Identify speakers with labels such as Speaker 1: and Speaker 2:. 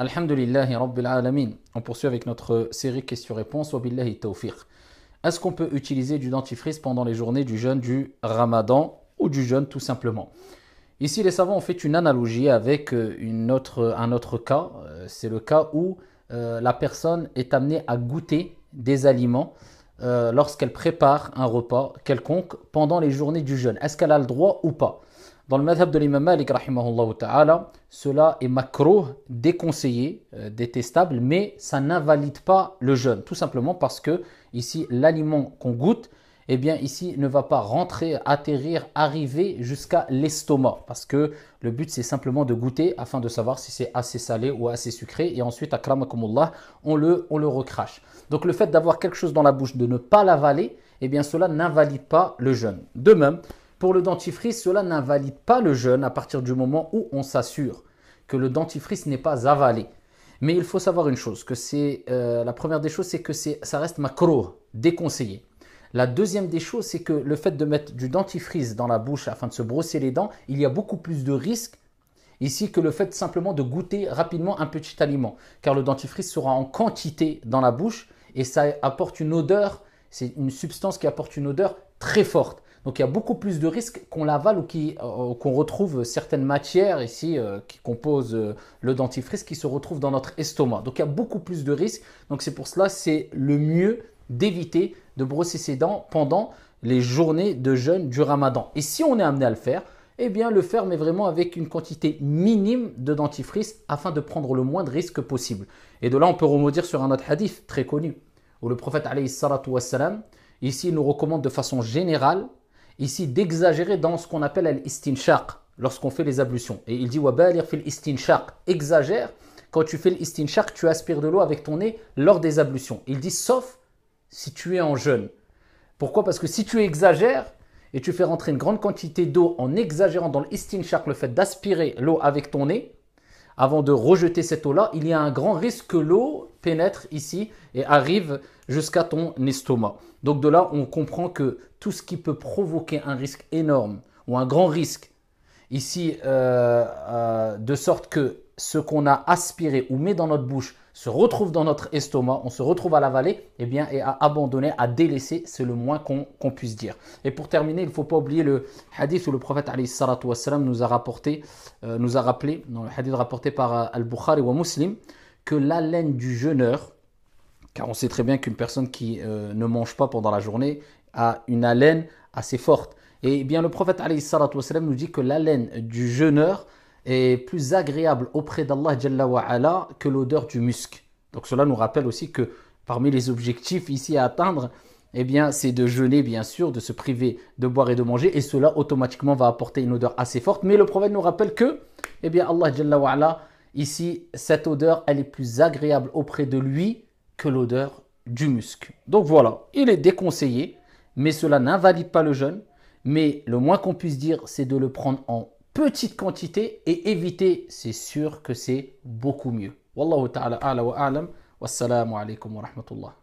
Speaker 1: Alhamdulillahi Rabbil Alamin. On poursuit avec notre série questions-réponses. Wabillahi tawfiq. Est-ce qu'on peut utiliser du dentifrice pendant les journées du jeûne du Ramadan ou du jeûne tout simplement? Ici, les savants ont fait une analogie avec un autre cas. C'est le cas où la personne est amenée à goûter des aliments lorsqu'elle prépare un repas quelconque pendant les journées du jeûne. Est-ce qu'elle a le droit ou pas? Dans le madhab de l'imam Malik, rahimahullah ta'ala, cela est makruh, déconseillé, détestable, mais ça n'invalide pas le jeûne. Tout simplement parce que ici, l'aliment qu'on goûte, eh bien ici, ne va pas rentrer, atterrir, arriver jusqu'à l'estomac. Parce que le but, c'est simplement de goûter afin de savoir si c'est assez salé ou assez sucré. Et ensuite, akramakumullah, on le recrache. Donc le fait d'avoir quelque chose dans la bouche, de ne pas l'avaler, eh bien cela n'invalide pas le jeûne. De même, pour le dentifrice, cela n'invalide pas le jeûne à partir du moment où on s'assure que le dentifrice n'est pas avalé. Mais il faut savoir une chose, que c'est la première des choses, c'est que ça reste makruh, déconseillé. La deuxième des choses, c'est que le fait de mettre du dentifrice dans la bouche afin de se brosser les dents, il y a beaucoup plus de risques ici que le fait simplement de goûter rapidement un petit aliment. Car le dentifrice sera en quantité dans la bouche et ça apporte une odeur, c'est une substance qui apporte une odeur très forte. Donc il y a beaucoup plus de risques qu'on l'avale ou qu'on retrouve certaines matières ici qui composent le dentifrice qui se retrouvent dans notre estomac. Donc il y a beaucoup plus de risques. Donc c'est pour cela c'est le mieux d'éviter de brosser ses dents pendant les journées de jeûne du Ramadan. Et si on est amené à le faire, eh bien le faire mais vraiment avec une quantité minime de dentifrice afin de prendre le moins de risques possible. Et de là on peut rebondir sur un autre hadith très connu où le prophète alayhi salatu wassalam ici nous recommande de façon générale ici d'exagérer dans ce qu'on appelle l'istinshaq lorsqu'on fait les ablutions. Et il dit wabalir fil istinshaq, exagère quand tu fais l'istinshaq, tu aspires de l'eau avec ton nez lors des ablutions. Il dit sauf si tu es en jeûne. Pourquoi? Parce que si tu exagères et tu fais rentrer une grande quantité d'eau en exagérant dans l'istinshaq, le fait d'aspirer l'eau avec ton nez, avant de rejeter cette eau-là, il y a un grand risque que l'eau pénètre ici et arrive jusqu'à ton estomac. Donc de là, on comprend que tout ce qui peut provoquer un risque énorme ou un grand risque, ici, de sorte que ce qu'on a aspiré ou met dans notre bouche se retrouve dans notre estomac, on se retrouve à l'avaler, eh bien, et à abandonner, à délaisser, c'est le moins qu'on puisse dire. Et pour terminer, il ne faut pas oublier le hadith où le prophète alayhi salatu wassalam nous a rappelé, dans le hadith rapporté par Al-Bukhari ou Muslim, que l'haleine du jeûneur, car on sait très bien qu'une personne qui ne mange pas pendant la journée a une haleine assez forte. Et bien le prophète alayhi salatu wassalam nous dit que l'haleine du jeûneur est plus agréable auprès d'Allah Jalla wa Ala que l'odeur du musc. Donc cela nous rappelle aussi que parmi les objectifs ici à atteindre, eh bien, c'est de jeûner bien sûr, de se priver de boire et de manger, et cela automatiquement va apporter une odeur assez forte. Mais le prophète nous rappelle que, eh bien, Allah Jalla wa Ala, ici, cette odeur, elle est plus agréable auprès de lui que l'odeur du musc. Donc voilà, il est déconseillé, mais cela n'invalide pas le jeûne. Mais le moins qu'on puisse dire, c'est de le prendre en petite quantité et éviter, c'est sûr que c'est beaucoup mieux. Wallahu ta'ala a'la wa a'lam. Wassalamu alaikum wa rahmatullah.